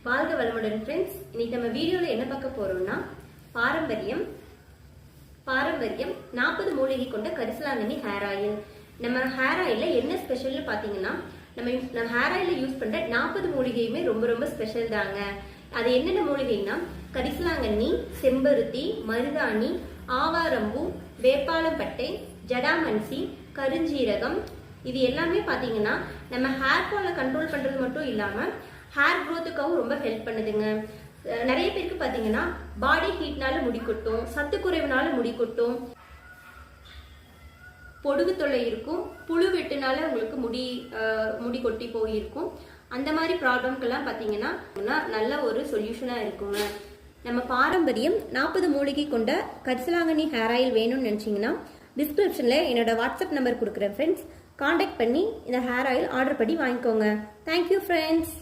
வாழ்க வளமுடன் ஃப்ரெண்ட்ஸ். இன்னைக்கு நம்ம வீடியோல என்ன பார்க்க போறோம்னா பாரம்பரியம் 40 மூலிகை கொண்ட கரிசலாங்கண்ணி ஹேர் ஆயில். நம்ம ஹேர் ஆயில்ல என்ன ஸ்பெஷல்னு பாத்தீங்கன்னா நம்ம ஹேர் ஆயில்ல யூஸ் பண்ற 40 மூலிகையுமே ரொம்ப ரொம்ப ஸ்பெஷல் தாங்க. அது என்னென்ன மூலிகைன்னா கரிசலாங்கண்ணி, செம்பருத்தி, மருதாணி, ஆவாரம்பூ, வேப்பாளம்பட்டை, ஜடாமன்சி, கருஞ்சீரகம். இது எல்லாமே பாத்தீங்கன்னா நம்ம ஹேர் ஃபாலை கண்ட்ரோல் பண்றது மட்டும் இல்லாம ஹேர் க்ரோத்துக்காகவும் ரொம்ப ஹெல்ப் பண்ணுதுங்க. நிறைய பேருக்கு பாத்தீங்கன்னா பாடி ஹீட்னால முடி கொட்டும், சத்து குறைவுனால முடி கொட்டும், பொடுகு தொல்லை இருக்கும், புழு வெட்டுனால உங்களுக்கு முடி கொட்டி போயிருக்கும். அந்த மாதிரி ப்ராப்ளம்க்கெல்லாம் பாத்தீங்கன்னா நல்ல ஒரு சொல்யூஷனா இருக்குங்க. நம்ம பாரம்பரியம் 40 மூலிகை கொண்ட கரிசலாங்கண்ணி ஹேர் ஆயில் வேணும்னு நினைச்சீங்கன்னா டிஸ்கிரிப்ஷன்ல என்னோட வாட்ஸ்அப் நம்பர் கொடுக்குறேன் ஃப்ரெண்ட்ஸ். கான்டாக்ட் பண்ணி இந்த ஹேர் ஆயில் ஆர்டர் பண்ணி வாங்கிக்கோங்க. Thank you friends.